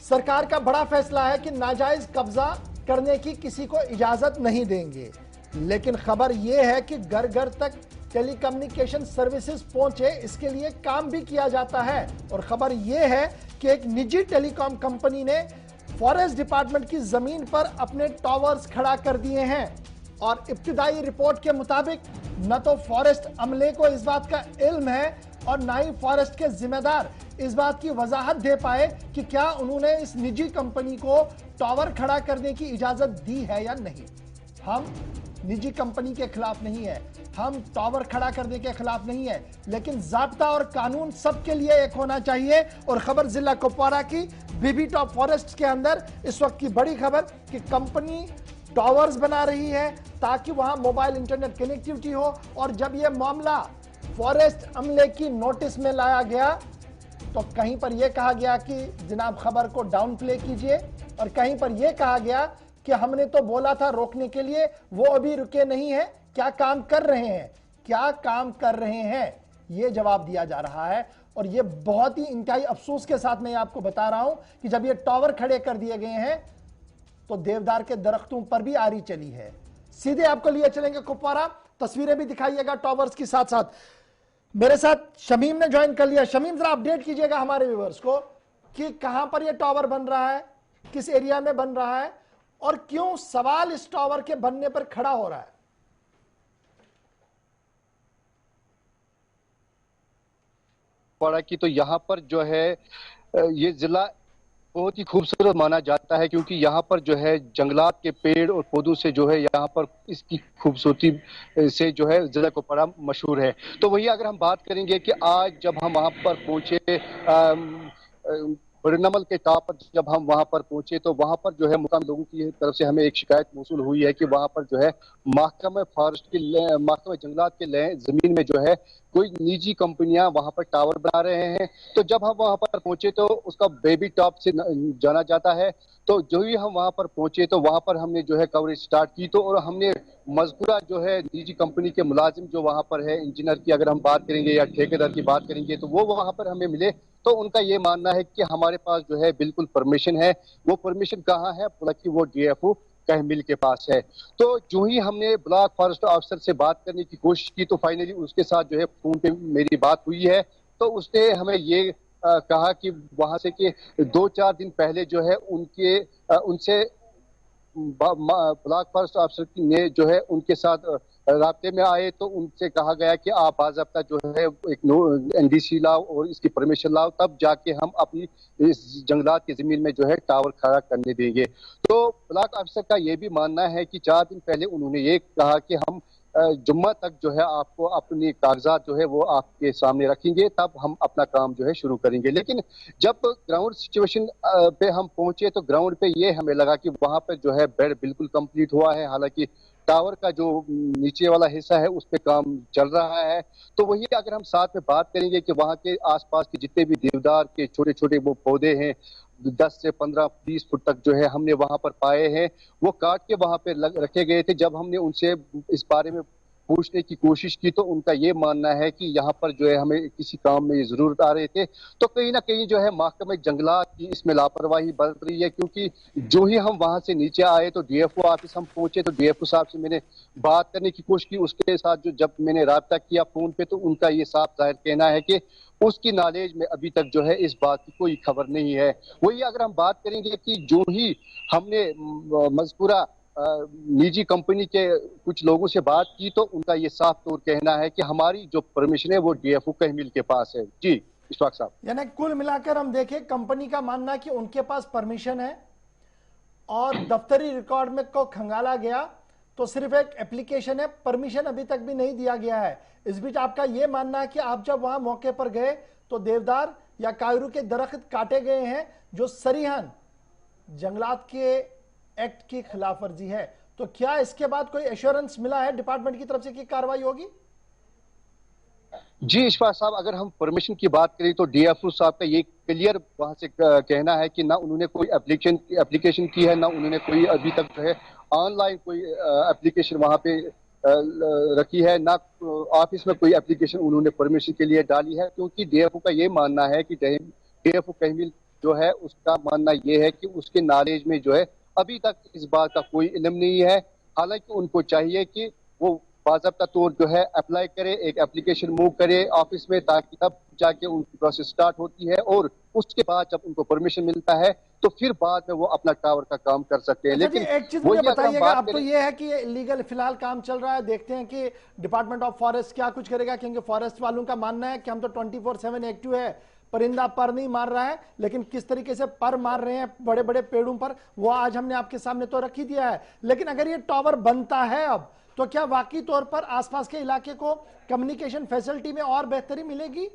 सरकार का बड़ा फैसला है कि नाजायज कब्जा करने की किसी को इजाजत नहीं देंगे। लेकिन खबर यह है कि घर घर तक टेलीकम्युनिकेशन सर्विसेज पहुंचे, इसके लिए काम भी किया जाता है। और खबर यह है कि एक निजी टेलीकॉम कंपनी ने फॉरेस्ट डिपार्टमेंट की जमीन पर अपने टावर्स खड़ा कर दिए हैं। और इब्तिदाई रिपोर्ट के मुताबिक न तो फॉरेस्ट अमले को इस बात का इल्म है और न ही फॉरेस्ट के जिम्मेदार इस बात की वजाहत दे पाए कि क्या उन्होंने इस निजी कंपनी को टावर खड़ा करने की इजाजत दी है या नहीं। हम निजी कंपनी के खिलाफ नहीं है, हम टावर खड़ा करने के खिलाफ नहीं है, लेकिन ज़ाब्ता और कानून सबके लिए एक होना चाहिए। और खबर जिला कुपवारा की बीबी टॉप फॉरेस्ट के अंदर इस वक्त की बड़ी खबर कि कंपनी टावर्स बना रही है ताकि वहां मोबाइल इंटरनेट कनेक्टिविटी हो। और जब यह मामला फॉरेस्ट अमले की नोटिस में लाया गया तो कहीं पर यह कहा गया कि जनाब खबर को डाउन प्ले कीजिए, और कहीं पर यह कहा गया कि हमने तो बोला था रोकने के लिए, वो अभी रुके नहीं है। क्या काम कर रहे हैं, क्या काम कर रहे हैं, यह जवाब दिया जा रहा है। और यह बहुत ही इंतहाई अफसोस के साथ मैं आपको बता रहा हूं कि जब ये टावर खड़े कर दिए गए हैं तो देवदार के दरख्तों पर भी आरी चली है। सीधे आपको लिए चलेंगे कुपवारा, तस्वीरें भी दिखाइएगा टावर्स के साथ साथ। मेरे साथ शमीम ने ज्वाइन कर लिया। शमीम, जरा अपडेट कीजिएगा हमारे व्यूअर्स को कि कहां पर यह टावर बन रहा है, किस एरिया में बन रहा है, और क्यों सवाल इस टावर के बनने पर खड़ा हो रहा है। पड़ा कि तो यहाँ पर जो है ये जिला बहुत ही खूबसूरत माना जाता है, क्योंकि यहाँ पर जो है जंगलात के पेड़ और पौधों से जो है यहाँ पर इसकी खूबसूरती से जो है जिला कुपवारा मशहूर है। तो वही अगर हम बात करेंगे कि आज जब हम वहाँ पर पहुंचे बड़नमल के टॉप पर, जब हम वहां पर पहुंचे तो वहां पर जो है मुकामी लोगों की तरफ से हमें एक शिकायत मौसूल हुई है कि वहां पर जो है महकमा फॉरेस्ट की महकमा जंगलात के जमीन में जो है कोई निजी कंपनियां वहां पर टावर बना रहे हैं। तो जब हम वहां पर पहुंचे तो उसका बेबी टॉप से जाना जाता है। तो जो ही हम वहां पर पहुंचे तो वहां पर हमने जो है कवरेज स्टार्ट की, तो और हमने मजकूरा जो है निजी कंपनी के मुलाजिम जो वहां पर है, इंजीनियर की अगर हम बात करेंगे या ठेकेदार की बात करेंगे, तो वो वहां पर हमें मिले। तो उनका ये मानना है कि हमारे पास जो है बिल्कुल परमिशन है। वो परमिशन कहाँ है, बल्कि वो डीएफओ कहमिल के पास है। तो जो ही हमने ब्लॉक फॉरेस्ट ऑफिसर से बात करने की कोशिश की तो फाइनली उसके साथ जो है फोन पे मेरी बात हुई है। तो उसने हमें ये कहा कि वहां से कि 2-4 दिन पहले जो है उनसे ब्लॉक फॉरेस्ट ऑफिसर ने जो है उनके साथ राब्ते में आए, तो उनसे कहा गया कि आप बाज़ाब्ता जो है एक एनडीसी लाओ और इसकी परमिशन लाओ, तब जाके हम अपनी इस जंगलात की जमीन में जो है टावर खड़ा करने देंगे। तो ब्लॉक ऑफिसर का ये भी मानना है कि 4 दिन पहले उन्होंने ये कहा कि हम जुम्मा तक जो है आपको अपनी कागजात जो है वो आपके सामने रखेंगे, तब हम अपना काम जो है शुरू करेंगे। लेकिन जब ग्राउंड सिचुएशन पे हम पहुंचे तो ग्राउंड पे ये हमें लगा कि वहां पर जो है बेड बिल्कुल कंप्लीट हुआ है, हालांकि टावर का जो नीचे वाला हिस्सा है उस पे काम चल रहा है। तो वही अगर हम साथ में बात करेंगे कि वहां के आसपास के जितने भी देवदार के छोटे छोटे वो पौधे हैं 10 से 15-20 फुट तक जो है हमने वहां पर पाए हैं, वो काट के वहां पे रखे गए थे। जब हमने उनसे इस बारे में पूछने की कोशिश की तो उनका ये मानना है कि यहाँ पर जो है हमें किसी काम में जरूरत आ रहे थे। तो कहीं ना कहीं जो है महकमा जंगलात की इसमें लापरवाही बरत रही है, क्योंकि जो ही हम वहां से नीचे आए तो डीएफओ ऑफिस हम पहुंचे तो डीएफओ साहब से मैंने बात करने की कोशिश की। उसके साथ जो जब मैंने राब्ता किया फोन पे तो उनका ये साफ जाहिर कहना है कि उसकी नॉलेज में अभी तक जो है इस बात की कोई खबर नहीं है। वही अगर हम बात करेंगे कि जो ही हमने मजकूरा निजी कंपनी के कुछ लोगों से बात की तो उनका ये साफ तौर कहना है कि हमारी जो परमिशन है वो डीएफओ कहमिल के पास है। जी इशफाक साहब, यानी कुल मिलाकर हम देखें कंपनी का मानना है कि उनके पास परमिशन है और दफ्तरी रिकॉर्ड में को खंगाला गया तो सिर्फ एक एप्लीकेशन है, परमिशन अभी तक भी नहीं दिया गया है। इस बीच आपका यह मानना है कि आप जब वहां मौके पर गए तो देवदार या कायरू के दरख्त काटे गए हैं जो सरीहन जंगलात के एक्ट की खिलाफ वर्जी है। तो क्या इसके बाद कोई एश्योरेंस मिला है डिपार्टमेंट की तरफ से कि कार्रवाई होगी? जी इशफाक साहब, अगर हम परमिशन की बात करें तो डीएफओ साहब का ये क्लियर वहां से कहना है कि ना उन्होंने कोई एप्लीकेशन की है, ना उन्होंने कोई अभी तक जो है ऑनलाइन कोई एप्लीकेशन वहां पे रखी है, ना ऑफिस में कोई एप्लीकेशन उन्होंने परमिशन के लिए डाली है। क्योंकि डीएफओ का ये मानना है कि डीएफओ कहमिल जो है उसका मानना यह है कि उसके नॉलेज में जो है अभी तक इस बात का कोई इल्म नहीं है। हालांकि उनको चाहिए कि वो बाज़ाब्ता तौर जो है अप्लाई करे, एक एप्लीकेशन मूव करे ऑफिस में, ताकि तब जाके उनकी प्रोसेस स्टार्ट होती है और उसके बाद जब उनको परमिशन मिलता है तो फिर बाद में वो अपना टावर का काम कर सकते हैं। अच्छा जी, लेकिन एक चीज मुझे वही अगर हम बताइएगा, बात अब तो करें, ये है कि ये इलीगल फिलहाल काम चल रहा है, देखते हैं कि डिपार्टमेंट ऑफ फॉरेस्ट क्या कुछ करेगा, क्योंकि फॉरेस्ट वालों का मानना है कि हम तो 24/7 एक्टिव है, परिंदा पर नहीं मार रहा है, लेकिन किस तरीके से पर मार रहे हैं बड़े बड़े पेड़ों पर, वो आज हमने आपके सामने तो रख ही दिया है। लेकिन अगर ये टावर बनता है अब, तो क्या वाकई तौर पर आसपास के इलाके को कम्युनिकेशन फैसिलिटी में और बेहतरी मिलेगी?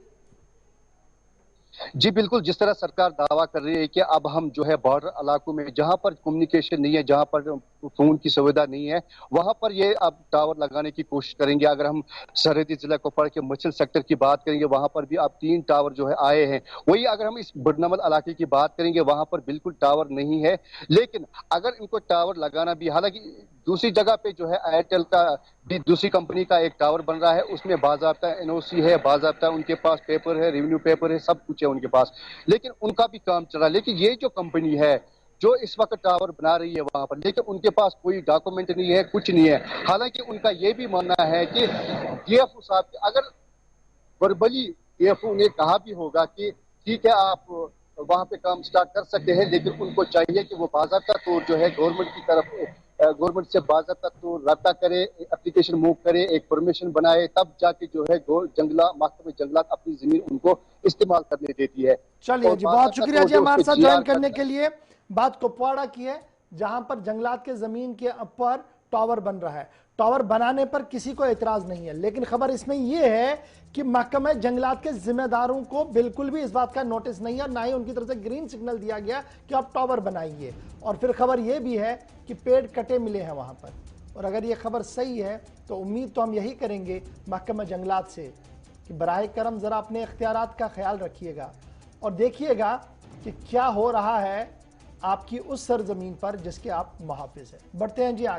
जी बिल्कुल, जिस तरह सरकार दावा कर रही है कि अब हम जो है बॉर्डर इलाकों में जहां पर कम्युनिकेशन नहीं है, जहां पर फोन की सुविधा नहीं है, वहां पर ये अब टावर लगाने की कोशिश करेंगे। अगर हम सरहदी जिला कुपवाड़ा के मछल सेक्टर की बात करेंगे, वहां पर भी अब 3 टावर जो है आए हैं। वही अगर हम इस बडनमल इलाके की बात करेंगे, वहां पर बिल्कुल टावर नहीं है। लेकिन अगर इनको टावर लगाना भी, हालांकि दूसरी जगह पे जो है एयरटेल का भी दूसरी कंपनी का एक टावर बन रहा है, उसमें बाज़ाब्ता एनओसी है, बाज़ाब्ता उनके पास पेपर है, रेवेन्यू पेपर है, सब कुछ है उनके पास, लेकिन उनका भी काम चल रहा है। लेकिन ये जो कंपनी है जो इस वक्त टावर बना रही है वहां पर, लेकिन उनके पास कोई डॉक्यूमेंट नहीं है, कुछ नहीं है। हालांकि उनका ये भी मानना है कि डीएफओ साहब अगर वर्बली डीएफओ ने कहा भी होगा कि ठीक है आप वहां पे काम स्टार्ट कर सकते हैं, लेकिन उनको चाहिए कि वो बाज़ाब्ता तौर जो है गवर्नमेंट की तरफ, गवर्नमेंट से बाज़ाब्ता तौर रब्ता करे, एप्लीकेशन मूव करे, एक परमिशन बनाए, तब जाके जो है जंगला महकमे जंगलात अपनी जमीन उनको इस्तेमाल करने देती है। चलिए और जी, बहुत शुक्रिया जी हमारे साथ ज्वाइन करने के लिए। लिए। बात कुपवाड़ा की है, जहां पर जंगलात के जमीन के ऊपर टावर बन रहा है। टावर बनाने पर किसी को एतराज नहीं है, लेकिन खबर इसमें यह है कि महकमा जंगलात के जिम्मेदारों को बिल्कुल भी इस बात का नोटिस नहीं है, ना ही उनकी तरफ से ग्रीन सिग्नल दिया गया कि आप टावर बनाइए। और फिर खबर यह भी है कि पेड़ कटे मिले हैं वहां पर। और अगर यह खबर सही है तो उम्मीद तो हम यही करेंगे महकमा जंगलात से कि बराए करम जरा अपने इख्तियारात का ख्याल रखिएगा और देखिएगा कि क्या हो रहा है आपकी उस सरजमीन पर जिसके आप मुहाफिज हैं। बढ़ते हैं जी आगे।